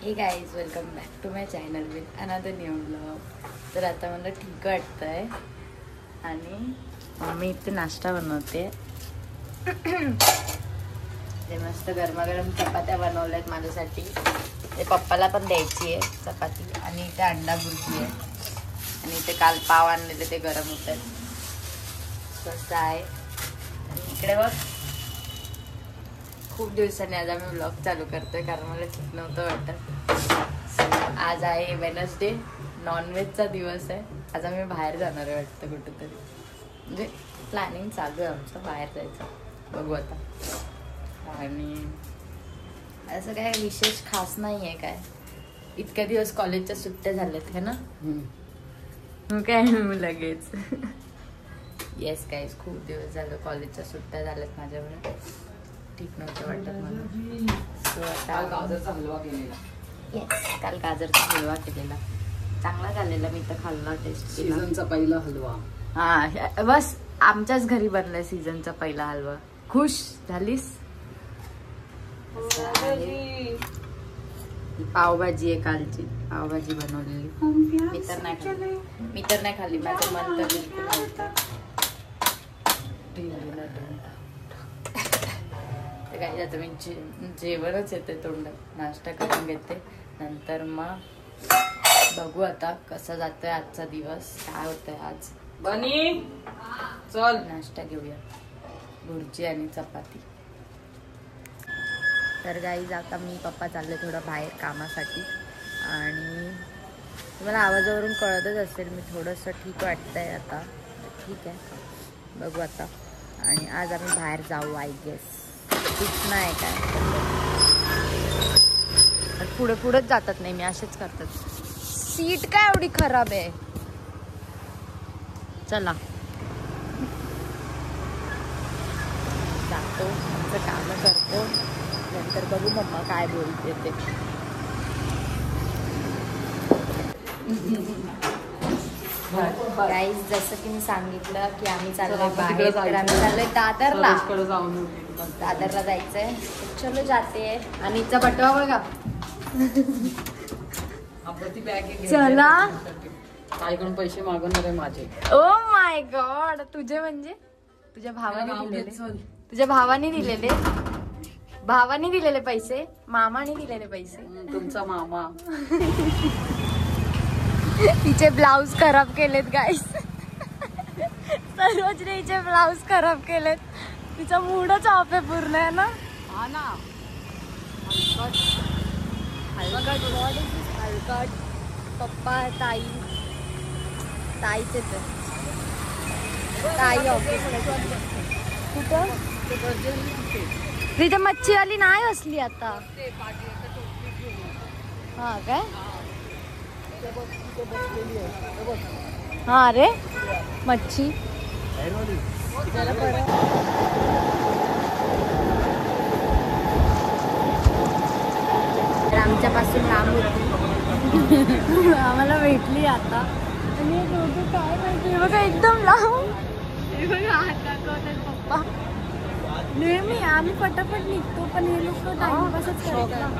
हे guys welcome back to my channel with another new blog. तर आता मला ठीक वाटतंय आणि मम्मी इथे नाश्ता बनवते. ते मस्त गरमागरम चपात्या बनवल्यात माझ्यासाठी. ते पप्पाला पण द्यायची आहे चपाती. आणि इथे अंडा भुर्जी आहे आणि इथे काल पाव आणलेले ते गरम होत आहेत. स्वस्त आहे. आणि इकडे बघ खूप दिवसांनी आज आम्ही व्लॉग चालू करतोय कारण मला ठीक नव्हतं वाटत. आज आहे वेनसडे, नॉनव्हेजचा दिवस आहे. आज आम्ही बाहेर जाणार आहे वाटतं कुठेतरी. म्हणजे प्लॅनिंग चालू आहे आमचं बाहेर जायचं. बघू आता. आणि असं काय विशेष खास नाही आहे काय. इतक्या दिवस कॉलेजच्या सुट्ट्या झाल्यात है ना. मग काय लगेच येस गाईज खूप दिवस झालं कॉलेजच्या सुट्ट्या झाल्यात माझ्याकडे. ठीक नव्हतं वाटत मला. सो आता गाजरचा हलवा केलेला. येस काल गाजरचा हलवा केलेला. चांगला झालेला. मी तर खाल्ला टेस्ट केला. सीझनचा पहिला हलवा. हा बस आमच्याच घरी बनलाय सीझनचा पहिला हलवा. खुश झालीस. पावभाजी आहे कालची. पावभाजी बनवलेली. मी तर नाही खाल्ली. माझं मन तर बिलकुल नव्हतं. काही आता मी जेवणच येते तोंडात. नाश्ता करून घेते नंतर मग बघू आता कसा जातोय आजचा दिवस. काय होतंय आज. बनी चल नाश्ता घेऊया. भुर्जी आणि चपाती. तर गाईज आता मी पप्पा चालले थोडं बाहेर कामासाठी. आणि तुम्हाला आवाजावरून कळतच असेल मी थोडंसं ठीक वाटतंय आता. ठीक आहे बघू आता. आणि आज आम्ही बाहेर जाऊ आय गेस. फिक्स नाही काय. पुढे पुढेच जातात नाही मी असेच करतात. सीट काय एवढी खराब आहे. चला जातो आमचं काम करतो. नंतर बघू मम्मा काय बोलते ते. गाईज जसं की मी सांगितलं की आम्ही चाललोय बाहेर. तर आम्ही चाललोय दादरला. दादरला जायचंय. चलो जाते. आणि हिचा बटवा बघा. चला काहीकडून पैसे मागवणार आहे माझे. Oh my God. तुझे म्हणजे तुझ्या भावाने दिलेले. तुझ्या भावाने दिलेले. भावाने दिलेले पैसे. मामाने दिलेले पैसे. तुमचा मामा. तिचे ब्लाउज खराब केलेत गाईस. सरोजने हिचे ब्लाउज खराब केलेत. तिचा मूडच ऑफ आहे पूर्ण आहे ना. हा ना. हलकट पप्पा ताई. ताईचे तर ताई ऑफिसला. कुठं तिथे मच्छीवाली नाही असली आता. हा काय. हा रे मच्छी. आमच्या पासून लांब होती. आम्हाला भेटली आता. आणि दोघं काय माहिती बघा एकदम लांब. पप्पा नेहमी आम्ही पटापट निघतो पण हे लोक टाइमपासच करतात.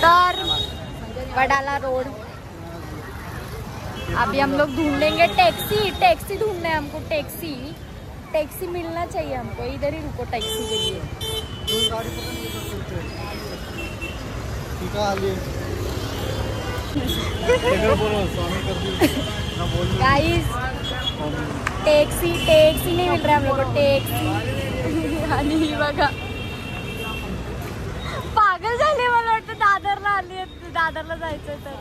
तर वडाला रोड. अभी हम लोग ढूंढेंगे टैक्सी. टैक्सी ढूंढना है हमको. टैक्सी टैक्सी मिलना चाहिए हमको. इधर ही रुको टैक्सी के लिए. गाइस टैक्सी टैक्सी नहीं मिल रहा हम लोग को. टैक्सी आणि बघा पागल झाले. मला वाटतं दादरला आली. दादरला जायचंय तर.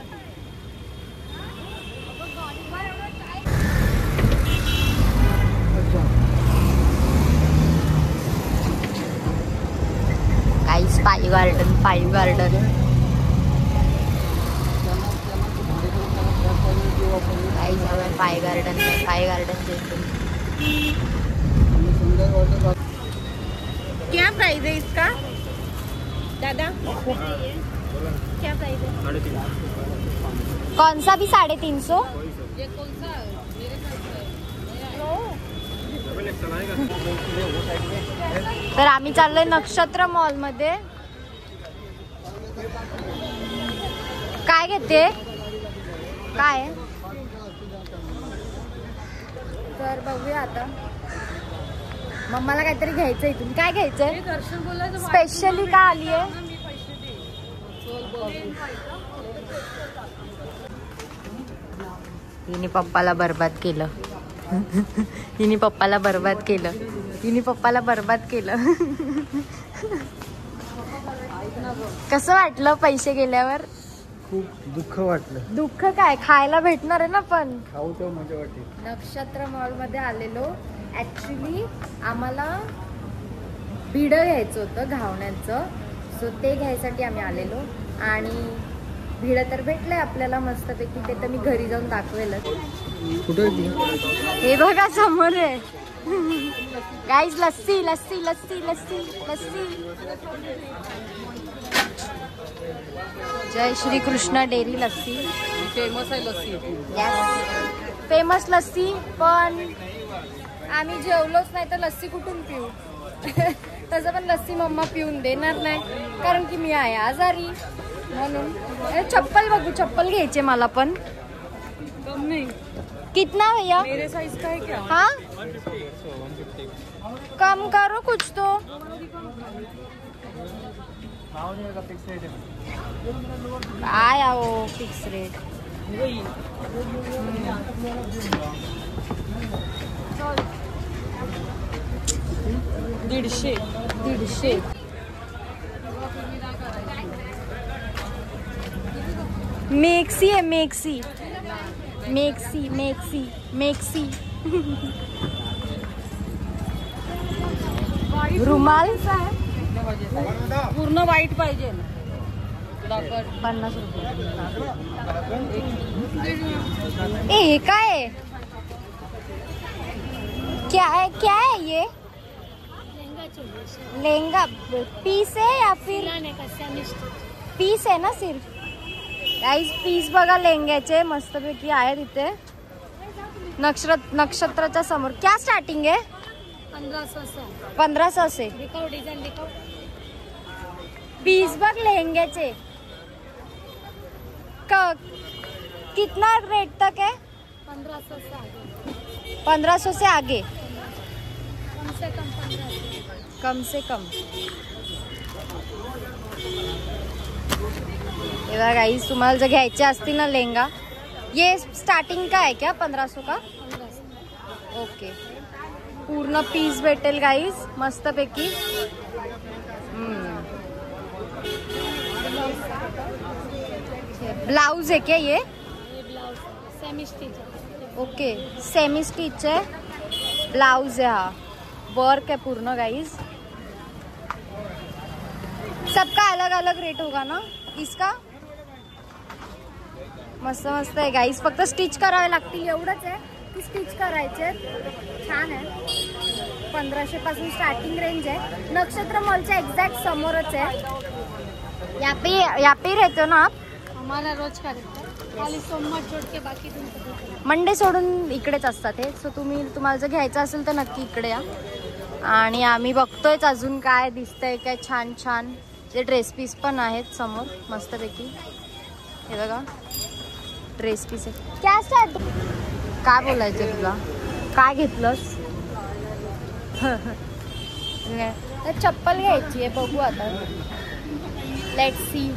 गाईस पायू गार्डन. पायू गार्डन. गाईस हमें पाय गार्डन में. पाय गार्डन क्या प्राइस है इसका दादा. क्या प्राइस है. कौन सा भी 350. ये कौन सा मेरे साथ है. तर आम्ही चाललोय नक्षत्र मॉल मध्ये. काय घेते काय तर बघूया आता. मम्माला काहीतरी घ्यायचंय. इथून काय घ्यायचंय स्पेशली का आली आहे. हिने पप्पाला बर्बाद केलं. हिने पप्पाला बर्बाद केलं. हिने पप्पाला बर्बाद केलं. कसं वाटलं पैसे गेल्यावर. खूप दुःख वाटलं. दुःख काय खायला भेटणार आहे ना. पण खाऊ तर मजा वाटेल. नक्षत्र मॉल मध्ये आलेलो. ऍक्च्युली आम्हाला भिडं घ्यायचं होतं घावण्याचं. सो ते घ्यायसाठी आम्ही आलेलो आणि भिडं तर भेटलंय आपल्याला मस्तपैकी. ते तर मी घरी जाऊन दाखवेलच. कुठे हे बघा समोर आहे. गाईज लस्सी लस्सी लस्सी लस्सी लस्सी. जय श्री कृष्ण डेअरी लस्सी. फेमस आहे लस्सी. Yes famous lassi. पण आम्ही जेवलोच नाही तर लस्सी कुठून पिऊ. तसं पण लस्सी मम्मा पिऊन देणार नाही कारण की मी आहे आजारी म्हणून. चप्पल बघू. चप्पल घ्यायचे मला पण. कम नहीं. कितना भैया मेरे साइज का है क्या? हाँ कम करो कुछ तो. काय आओ फिक्स रेट. 150. मेक्सी आहे मेक्सी. Maxi maxi maxi. रुमाल पूर्ण वाईट पाहिजे. 50 रुपये. ए हे काय आहे. क्या है ये. लहंगा पीस है या फिर पीस है ना सिर्फ. गाइस पीस बघा लेंग्याचे मस्तपैकी आहे तिथे नक्षत्राच्या समोर. क्या स्टार्टिंग है 1500 से. पीस बघ लेहंग्याचे. कितना रेट तक है. 1500 से आगे. कम से कम. गाइस तुम्हाला जर घ्यायचे असतील ना लेहंगा. ये स्टार्टिंग का है क्या 1500 का. ओके पूर्ण पीस भेटेल गाइस मस्तपैकी. ब्लाउज है क्या ये. Semi stitch. Okay semi stitch है. ब्लाउज है. हाँ वर्क है पूर्ण गाइस. सबका अलग अलग रेट होगा ना इसका. मस्त मस्त आहे गाइस. फक्त स्टिच करावे लागतील एवढंच आहे की स्टिच करायचे. छान आहे. 1500 पासून स्टार्टिंग रेंज आहे. नक्षत्र मॉलच्या एक्झॅक्ट समोरच आहे. यहाँ पे रहते हो ना आप. हमारा रोज का रहता है. खाली सोमवार छोड़ के बाकी दिन मंडे सोडून इकडेच असतात हे. सो तुम्हाला जर घ्यायचं असेल तर नक्की इकडे या. आणि आम्ही बघतोयच अजून काय दिसतंय काय छान छान. जे ड्रेस पीस पण आहेत समोर मस्तपैकी. हे बघा ड्रेस पीस आहे. काय स्टार्ट काय बोलायचं तुला. काय घेतलंस. चप्पल घ्यायची आहे बघू आता. Let's see.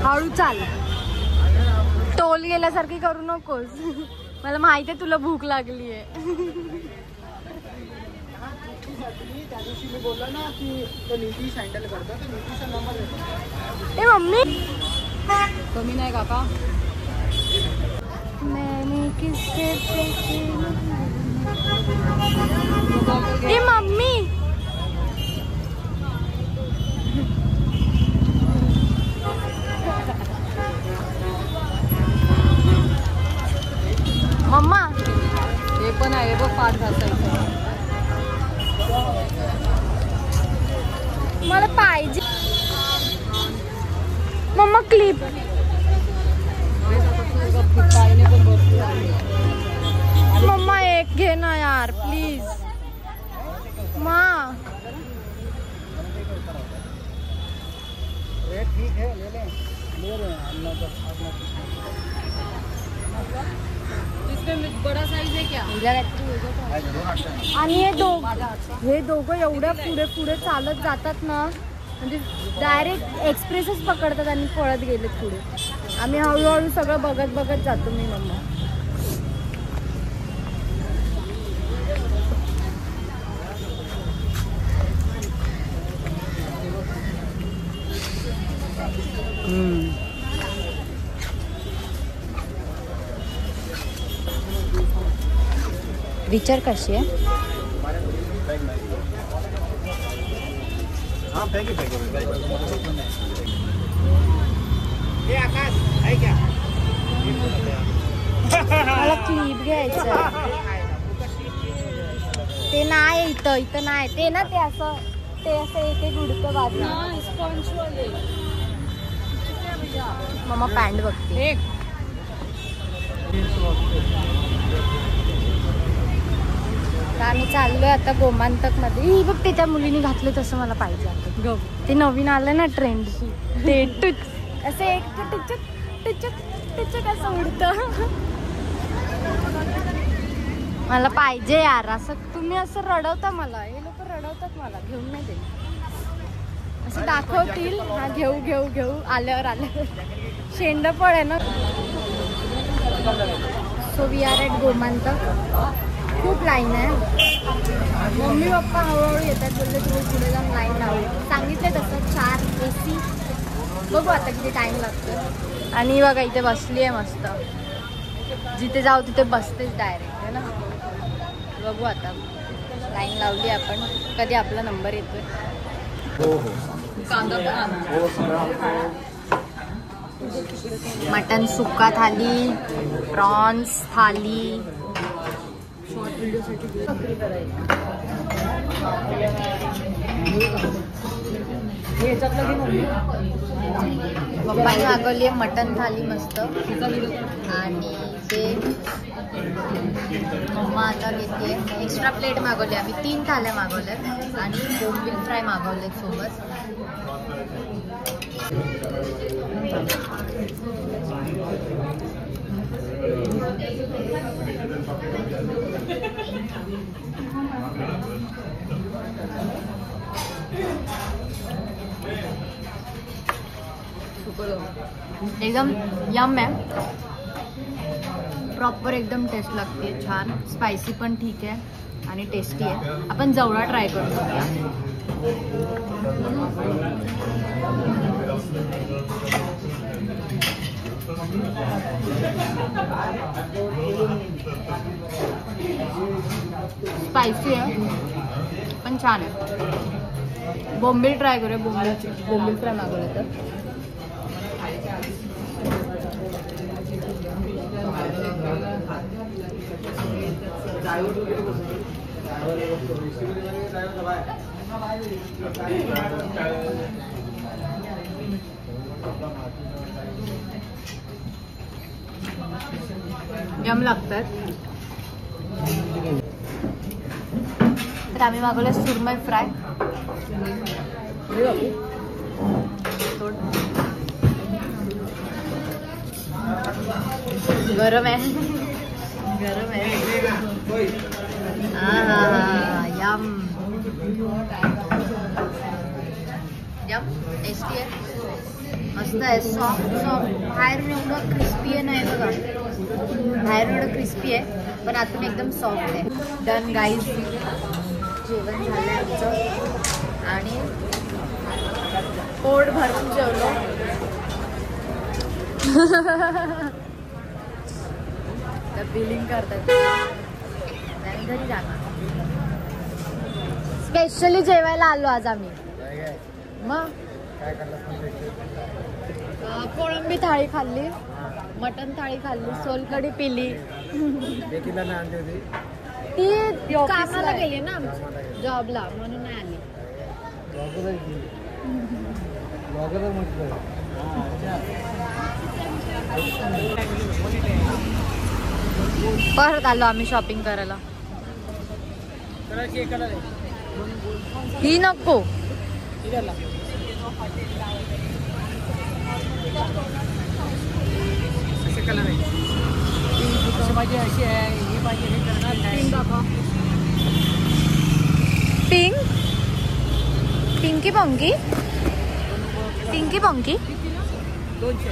हळू चाल. टोल गेल्यासारखी करू नकोस. मला माहिती आहे तुला भूक लागली आहे. ए मम्मी कमी नाही काका. ए मम्मी मम्मा हे पण आहे बघ 5 घासायचं. मला पाहिजे मम्मा क्लिप. पण भरपूर यार प्लीज माँ. रेट ठीक है, ले लें, ले रहे हैं हम लोग इसमें बड़ा साइज है क्या? आणि हे दोघं एवढ्या पुढे पुढे चालत जातात ना, म्हणजे डायरेक्ट एक्सप्रेसच पकडतात आणि पळत गेलेत पुढे. आम्ही हळूहळू सगळं बघत बघत जातो मी मम्मा. विचार कशी आहे? मला क्लिप घ्यायचं. ते नाही इथं नाही ते ना, ते असं एक एक उडतं बाजू. मम्मा पॅन्ट बघते. आम्ही चाललोय आता गोमांतक मध्ये. ही बघ ते त्या मुलीने घातलं तसं मला पाहिजे आता. ते नवीन आलं ना ट्रेंड, ते टुच असं एक टिचक टिचक टिचक असं उडतं. मला पाहिजे यार असं. तुम्ही असं रडवता मला, हे लोक रडवतात मला, घेऊन नाही देत. असं दाखवतील हा घेऊ घेऊ घेऊ आल्यावर शेंडफळ आहे ना. So we are at Gomantak. खूप लाईन आहे. मम्मी पप्पा हळूहळू येतात, बोलले तुम्ही पुढे जाऊन लाईन लावू. सांगितलं तसं 4 AC. बघू आता किती टाईम लागतो. आणि बघा इथे बसली आहे मस्त. जिथे जाऊ तिथे बसतेच डायरेक्ट आहे ना. बघू आता लाईन लावली आपण, कधी आपला नंबर येतोय. मटन सुक्का थाली, प्रॉन्स थाली. पप्पाने मागवली आहे मटन थाली मस्त. आणि ते मम्मा आता घेते. एक्स्ट्रा प्लेट मागवली. आम्ही 3 थाल्या मागवल्यात आणि बोंबील फ्राय मागवलेत सोबत. एकदम यम आहे. प्रॉपर एकदम टेस्ट लागते. छान स्पायसी पण ठीक आहे आणि टेस्टी आहे. आपण जवळा ट्राय करतो. स्पायसी आहे पण छान आहे. बोंबील ट्राय करूया. बोंबील फ्राय मागवलं तर जम लागतात. तर आम्ही मागवलं सुरमई फ्राय. गरम आहे. गरम आहे. M M. टेस्टी आहे. मस्त आहे. Soft soft. बाहेरून एवढं क्रिस्पी आहे नाही बघा. बाहेरून एवढं क्रिस्पी आहे पण आतून एकदम सॉफ्ट आहे. Done guys. जेवण झालं आमचं आणि पोट भरून जेवलो. बिलिंग करतात आणि घरी जाणार. स्पेशली जेवायला आलो आज आम्ही. मग कोळंबी थाळी खाल्ली, मटन थाळी खाल्ली, सोलकढी पिली. ती कामाला गेली ना जॉबला म्हणून नाही आली. परत आलो आम्ही शॉपिंग करायला. कलर है ही नको. इधर ला असे कलर आहे असे पाहिजे अशी आहे हे पाहिजे हे करणार तीन दाखवा. पिंक पिंकी पंकी पिंकी पंकी 200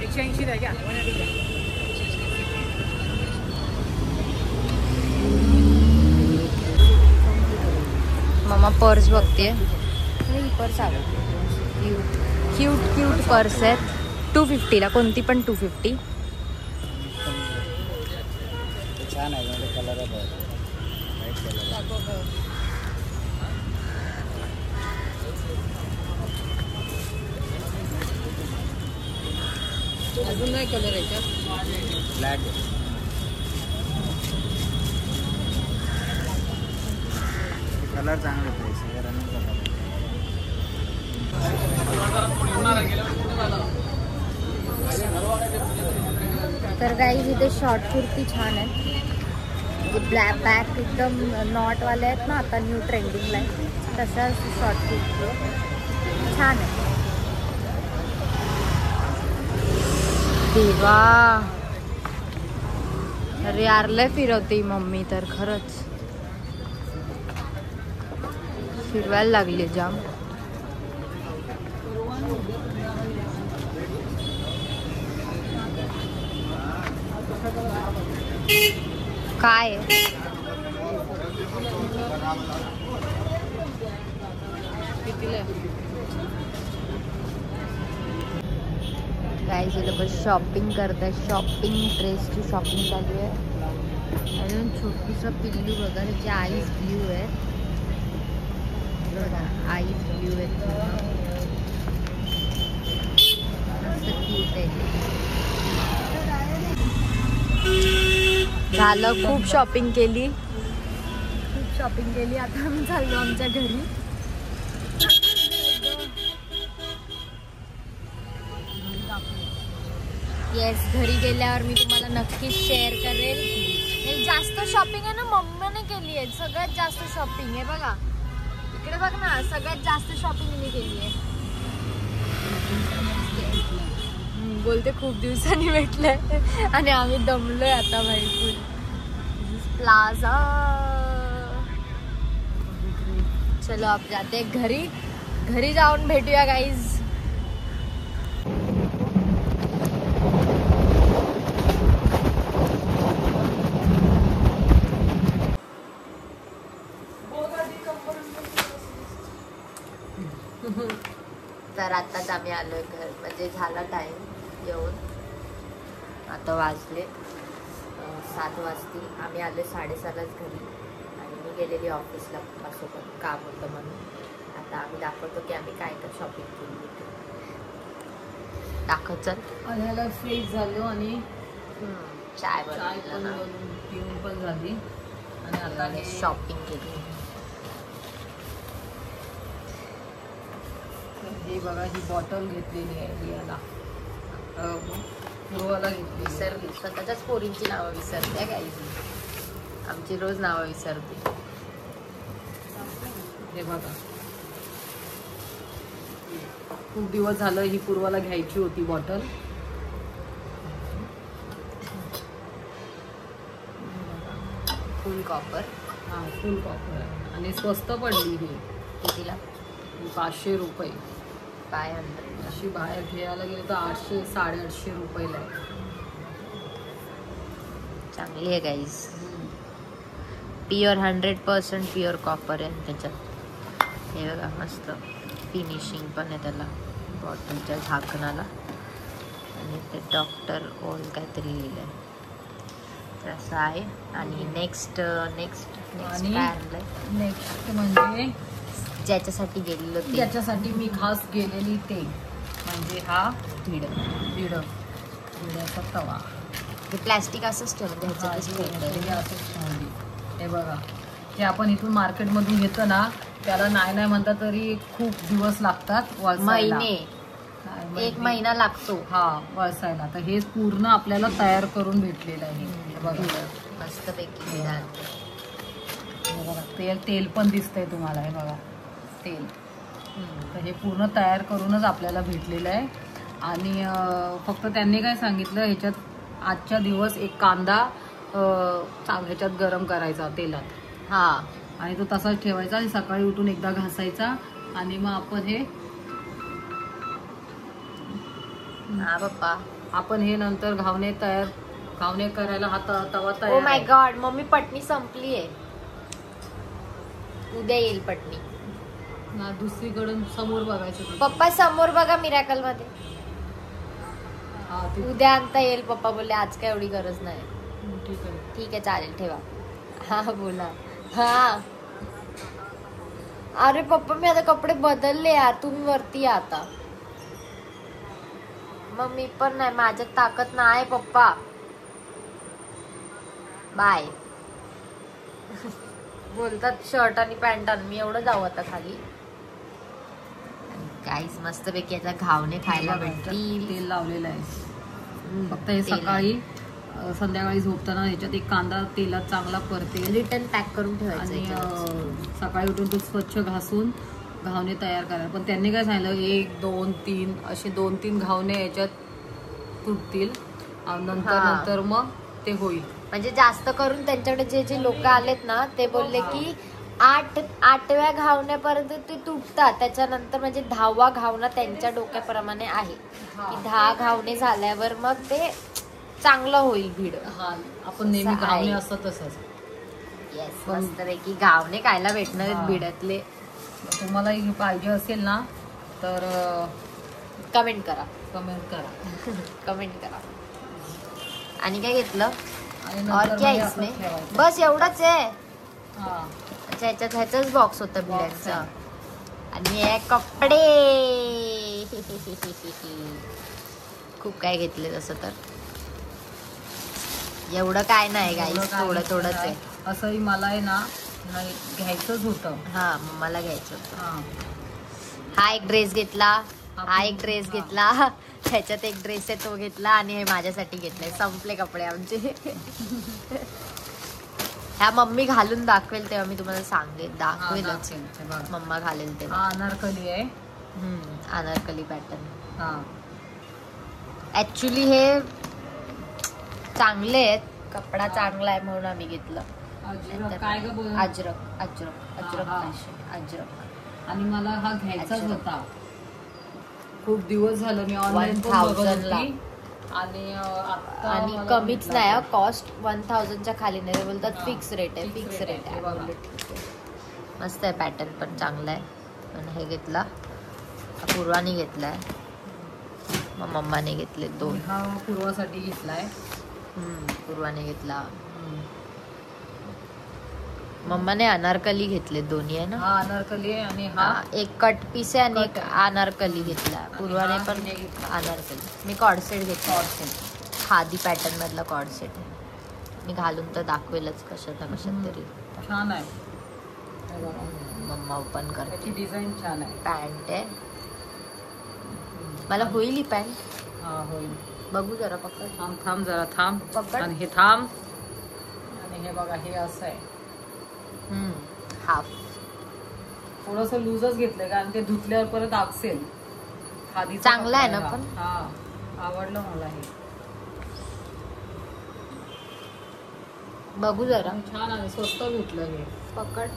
180 आहे क्या मम्मा पर्स बघते. ही पर्स आवडते. क्यूट क्यूट पर्स आहेत 250ला. कोणती पण 250. छान आहे म्हणजे कलर आहे व्हाईट कलर. अजून नाही कलर याच्यात. ब्लॅक कलर चांगले पैसे रनिंग तर गाईज इथे शॉर्ट कुर्ती छान आहे. ब्लॅक बॅक एकदम नॉटवाले आहेत ना आता न्यू ट्रेंडिंगला आहे तशा शॉर्ट कुर्ती छान आहे. देवा अरे यारलंय फिरवते मम्मी तर खरंच फिरवायला लागली जाम. काय कितीला गाईज इथे बस शॉपिंग करताय. शॉपिंग ड्रेसची शॉपिंग चालू आहे. अजून छोटूसं पिल्लू बघा त्याची आईज ब्ल्यू आहे बघा आईज ब्ल्यू आहे मस्त क्यूट आहे. झालं खूप शॉपिंग केली आता आम्ही चाललो आमच्या घरी. येस घरी गेल्यावर मी तुम्हाला नक्कीच शेअर करेल. जास्त शॉपिंग आहे ना मम्मीने केली आहे. सगळ्यात जास्त शॉपिंग आहे बघा इकडे बघ ना. सगळ्यात जास्त शॉपिंग मी केली आहे. बोलते खूप दिवसांनी भेटलंय आणि आम्ही दमलोय आता भाई. प्लाझा चलो अब जाते घरी जाऊन भेटूया गाईज. तर आताच आम्ही आलोय घर म्हणजे झाला टाइम येऊन. आता वाजले 7 वाजतील. आम्ही आले 6:30लाच घरी आणि मी गेलेली ऑफिसला पप्पासोबत काम होतं म्हणून. आता आम्ही दाखवतो की आम्ही काय काय शॉपिंग केली होती. दाखव चल. आल्याला फ्रेश झालो आणि चाय पण बनवलं बनवून पिऊन पण झाली आणि आता आणि शॉपिंग केली. हे बघा ही बॉटल घेतलेली आहे याला पूर्वाला घेतली. विसरली स्वतःच्याच पोरींची नावं विसरते काही. आमची रोज नावं विसरते. हे बघा खूप दिवस झालं ही पूर्वाला घ्यायची होती बॉटल. फुल कॉपर. हा फुल कॉपर आहे आणि स्वस्त पडली ही. कितीला? 500 रुपये. 500. अशी बाहेर घ्यायला गेली तर 800-850 रुपयाला आहे. चांगली आहे गाईज. प्युअर 100% प्युअर कॉपर आहे त्याच्यात. हे बघा मस्त फिनिशिंग पण आहे त्याला बॉटलच्या झाकणाला. आणि ते डॉक्टर ओल काहीतरी लिहिलं आहे तर असं आहे. आणि नेक्स्ट आणि काय आणलंय नेक्स्ट म्हणजे ज्याच्यासाठी गेलेलो ते. त्याच्यासाठी मी खास गेलेली ते म्हणजे हा विड्याचा तवा. ते प्लॅस्टिक असंच ठेवून द्यायचं. हे बघा जे आपण इथून मार्केटमधून घेतो ना त्याला नाही म्हणता तरी खूप दिवस लागतात वळसायला. एक महिना लागतो हा वळसायला. तर हे पूर्ण आपल्याला तयार करून भेटलेलं आहे. हे बघा मस्तपैकी. हे बघा तेल पण दिसतंय तुम्हाला, हे बघा तेल. तर हे पूर्ण तयार करूनच आपल्याला भेटलेलं आहे. आणि फक्त त्यांनी काय सांगितलं, ह्याच्यात आजच्या दिवस एक कांदा ह्याच्यात गरम करायचा तेलात, हा, आणि तो तसाच ठेवायचा आणि सकाळी उठून एकदा घासायचा. आणि मग आपण हे बाप्पा, आपण हे नंतर घावणे करायला हा तवा ओ तयार माय आहे. गॉड, मम्मी पटणी संपली आहे, उद्या येईल पटणी. दुसरीकडून समोर बघायचं ते. पप्पा समोर बघा मिरॅकल मध्ये, हा, ते उद्या आणता येईल. पप्पा बोलले आज काय एवढी गरज नाही. ठीक आहे. ठीक आहे चालेल, ठेवा. हा बोला. हा, अरे पप्पा मी आता कपडे बदलले यार, तुम्ही वरती या आता. मग मी पण नाही, माझ्यात ताकद नाही पप्पा. बाय. बोलतात शर्ट आणि पॅन्ट आण, मी एवढं जाऊ आता खाली. काहीच मस्तपैकी याचा घावणे खायला भेटतील. तेल लावलेलं आहे. फक्त हे सकाळी संध्याकाळी झोपताना ह्याच्यात एक कांदा तेलात चांगला परतेल, रिटर्न पॅक करून ठेवायचं आणि याच्यात. सकाळी उठून तो स्वच्छ घासून घावणे तयार करायला. पण त्यांनी काय सांगितलं, 1 2 3 असे 2-3 घावणे याच्यात तुटतील, नंतर मग ते होईल. म्हणजे जास्त करून त्यांच्याकडे जे लोक आलेत ना, ते बोलले की 8व्या घावण्यापर्यंत ते तुटतात. त्याच्यानंतर म्हणजे 10वा घावना त्यांच्या डोक्याप्रमाणे आहे की 10 घावणे झाल्यावर मग ते चांगलं होईल भीड. हा, आपण नेहमी असं घावणे आहे. असतं तसंच. येस, मस्तपैकी घावणे खायला भेटणार आहेत भिड्यातले. तुम्हाला हे पाहिजे असेल ना तर कमेंट करा, कमेंट करा. कमेंट करा. आणि काय घेतलं आणि और नंतर क्या म्हणजे इसमें? असं ठेवायचं. बस एवढंच आहे. हा, अच्छा, ह्याचाच बॉक्स होता भिड्यांचा. आहे. आणि हे कपडे खूप काय घेतले तसं तर. एवढं काय नाही गाईस, थोडंच आहे. असंही मला आहे ना घ्यायचंच होतं. हा, मला घ्यायचं होतं. हा, हा एक ड्रेस घेतला, हा एक ड्रेस घेतला, ह्याच्यात एक ड्रेस आहे तो घेतला, आणि हे माझ्यासाठी घेतलंय. संपले कपडे आमचे. ह्या मम्मी घालून दाखवेल तेव्हा मी तुम्हाला दाखवेलच. हे बघा. मम्मा घालेल तेव्हा. हा अनारकली आहे. अनारकली पॅटर्न. हा, ऍक्च्युली हे चांगले आहेत, कपडा चांगला आहे म्हणून आम्ही घेतलं. अजरक काय ग बोल. अजरक हा. fashion, अजरक. आणि मला हा घ्यायचाच अजरक. होता. खूप दिवस झालं मी ऑनलाईन 1000 ला. आणि आता आणि मला कमीच भेटला. नाही, कॉस्ट 1000च्या खाली नाही. ते बोलतात हा. फिक्स रेट आहे, Fix फिक्स rate रेट आहे. आहे. बघा. बोलले ठीक आहे. मस्त आहे, पॅटर्न पण चांगला आहे. पण हे घेतला, पूर्वाने घेतलाय, मग मम्माने घेतले 2. हा पूर्वासाठी घेतलाय. पूर्वाने घेतला, मम्माने अनारकली घेतले, दोन्ही आहे ना. हा अनारकली आहे आणि हा एक कट पीस आहे आणि एक कट आहे. अनारकली घेतला. पूर्वाने हा पण हिने घेतला. अनारकली. मी कॉर्डसेट घेतला, खादी पॅटर्न मधला कॉर्डसेट आहे. मी घालून तर दाखवेलच कशात तरी. छान आहे. मम्मा ओपन करते. त्याची डिझाईन छान आहे. पॅन्ट आहे, मला होईल ही पॅन्ट. हा होईल. बघू जरा पकड. थांब जरा थांब. पकड. आणि हे थांब. आणि हे बघा, हे असं आहे. हाफ थोडस लूजच घेतलंय कारण ते धुतल्यावर परत आगसेल. खादी चांगलं आहे ना पण? हा, आवडलं मला हे. बघू जरा. छान आहे, स्वस्त भेटलं हे. पकड.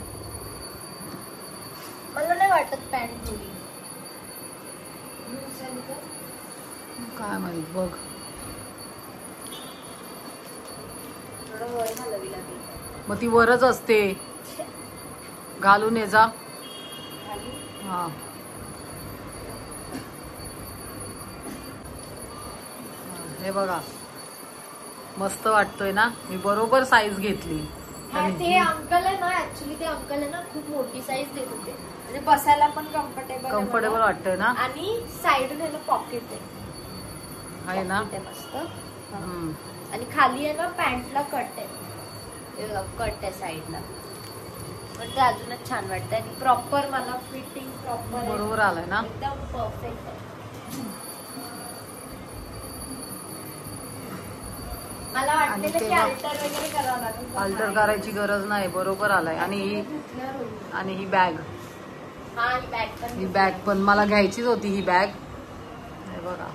मला नाही वाटत पॅन्ट होईल. काय माहित बघ. थोडं वर घालावी लागेल. मग ती वरच असते, घालून ये जा. हा, हे बघा मस्त वाटतोय ना. मी बरोबर साईज घेतली. ते अंकल आहे ना, ऍक्च्युली ते अंकल आहे ना खूप मोठी साईज देत होते, म्हणजे बसायला पण कम्फर्टेबल वाटतंय ना. आणि साईड पॉकेट आहे ना. मस्त. हम्म. आणि खाली आहे ना पॅन्टला कट आहे, कट आहे साईडला, पण ते अजूनच छान वाटतं. आणि प्रॉपर मला फिटिंग प्रॉपर बरोबर आलाय ना. एकदम परफेक्ट आहे. मला आणि वाटलेलं की तेव्हा अल्टर वगैरे करावं लागेल. अल्टर करायची गरज नाही, बरोबर आलाय. आणि ही बॅग, हा ही बॅग पण ही बॅग पण मला घ्यायचीच होती. ही बॅग हे बघा,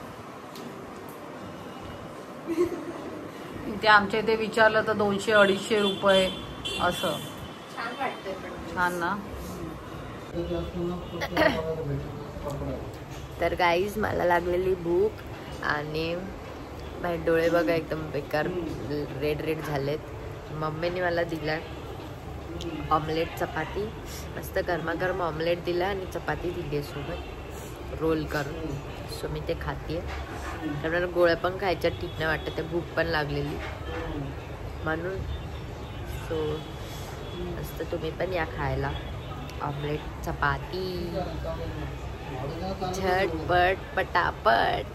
इथे आमच्या इथे विचारलं तर 200-250 रुपये असं. छान वाटतंय पण. छान ना. तर गाईज मला लागलेली भूक आणि माझे डोळे बघा एकदम बेकार रेड झालेत. मम्मीने मला दिला ऑमलेट चपाती, मस्त गरमागरम ऑमलेट दिला आणि चपाती दिली आहे सोबत रोल करून. सो मी ते खाते. कारण गोळ्या पण खायच्या ठीक नाही वाटत, ते भूक पण लागलेली म्हणून. सो मस्त तुम्ही पण या खायला ऑमलेट चपाती, झटपट पटापट.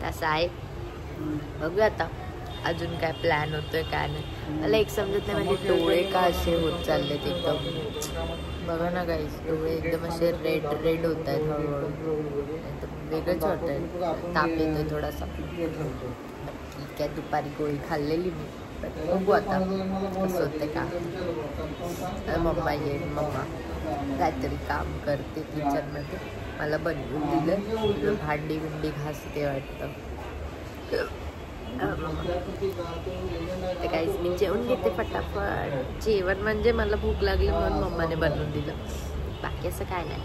तसं आहे. बघूया आता अजून काय प्लॅन होतोय काय नाही. मला एक समजत नाही माझे डोळे का असे होत चाललेत एकदम. बघा ना गाईस, डोळे एकदम असे रेड होत आहेत हळूहळू. वेगळंच होत आहे, ताप येतोय थोडासा. ठीक आहे, दुपारी गोळी खाल्लेली मी. बघू आता कसं होतं का. मम्मा येईल, मम्मा काहीतरी काम करते किचनमध्ये, मला बनवून दिलं. भांडी बिंडी घासते वाटतं. ते काहीच मी जेवण घेते फटाफट. जेवण म्हणजे मला भूक लागली म्हणून मम्माने बनवून दिलं, बाकी असं काय नाही.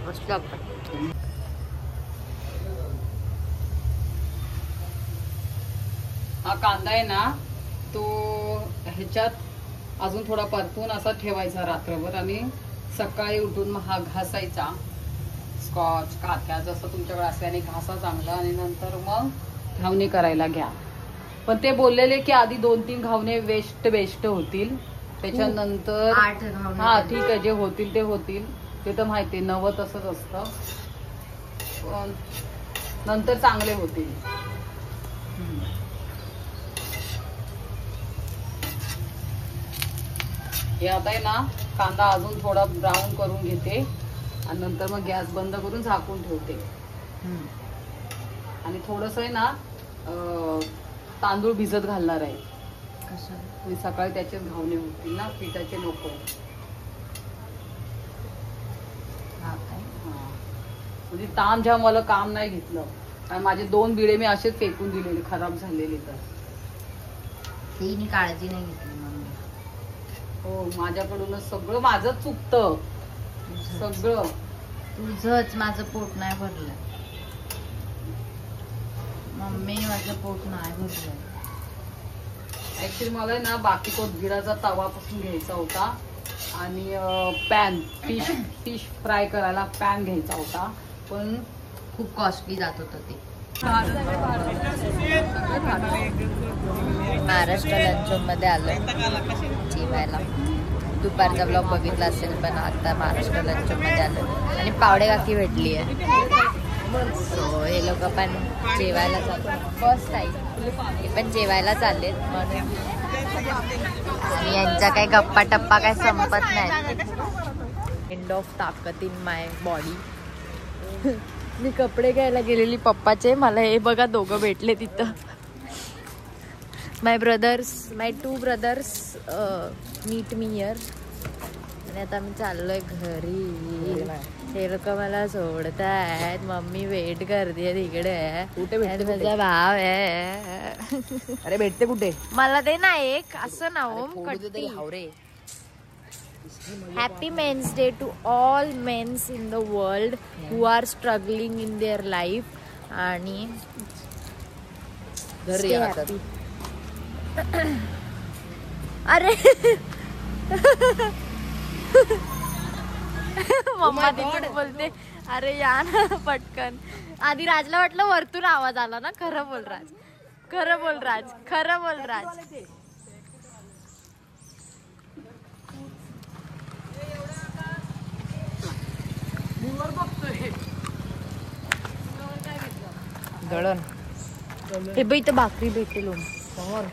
मस्त लागतं. हा कांदा आहे ना, तो ह्याच्यात अजून थोडा परतून असा ठेवायचा रात्रभर आणि सकाळी उठून मग हा घासायचा. स्कॉच काथ्या जसं तुमच्याकडे असल्याने घासा चांगला आणि नंतर मग घावणे करायला घ्या. पण ते बोललेले की आधी 2-3 घावणे बेस्ट होतील, त्याच्यानंतर 8 घावणे. हा ठीक आहे, जे होतील ते होतील. ते तर माहिती 90 तसंच असतं, पण नंतर चांगले होतील. हे आता आहे ना, कांदा अजून थोडा ब्राऊन करून घेते आणि नंतर मग गॅस बंद करून झाकून ठेवते. आणि थोडस आहे ना तांदूळ भिजत घालणार आहे. मी सकाळी त्याचेच घावणे होतील ना, पिठाचे नको. म्हणजे ताम झाम मला काम नाही घेतलं, कारण माझे 2 बिडे मी असेच फेकून दिलेले, खराब झालेले. तर तिने काळजी नाही घेतली मम्मी. हो, माझ्याकडूनच सगळं माझं चुकतं. सगळं तुझंच. माझं पोट नाही भरलं मम्मी, माझं पोट नाही भरलं. ऍक्च्युली मला ना बाकी कोथिंबीराचा तवापासून घ्यायचा होता आणि पॅन फिश फ्राय करायला पॅन घ्यायचा होता, पण खूप कॉस्टली जात होतं ते. महाराष्ट्र लंचमध्ये आलं जेवायला. दुपारचा ब्लॉग बघितला असेल, पण आता महाराष्ट्र लंचमध्ये आलं आणि पावडे काकी भेटली आहे. सो हे लोक पण जेवायला चालले, फर्स्ट टाईम हे पण जेवायला चाललेत म्हणून. आणि यांच्या काही गप्पा टप्पा काही संपत नाही. एंड ऑफ ताकद इन माय बॉडी. मी कपडे घ्यायला गेलेली पप्पाचे, मला हे बघा दोघं भेटले तिथं. माय 2 ब्रदर्स मीट मी हियर. आणि आता मी चाललोय घरी. हे लोक मला सोडतायत, मम्मी वेट करते तिकडे. कुठे भेटते? माझा भाव आहे. अरे भेटते कुठे? मला दे ना एक, असं ना ओम. Happy Men's Day to all men's in the world who are struggling in their life. आणि stay happy. अरे मम्मा तिकडे बोलते, अरे या ना पटकन. आधी राजला वाटलं वरतून आवाज आला ना. खरं बोल राज, खरं बोल राज, खरं बोल राज. दळण हे बाई, तर भाकरी भेटेल समोर.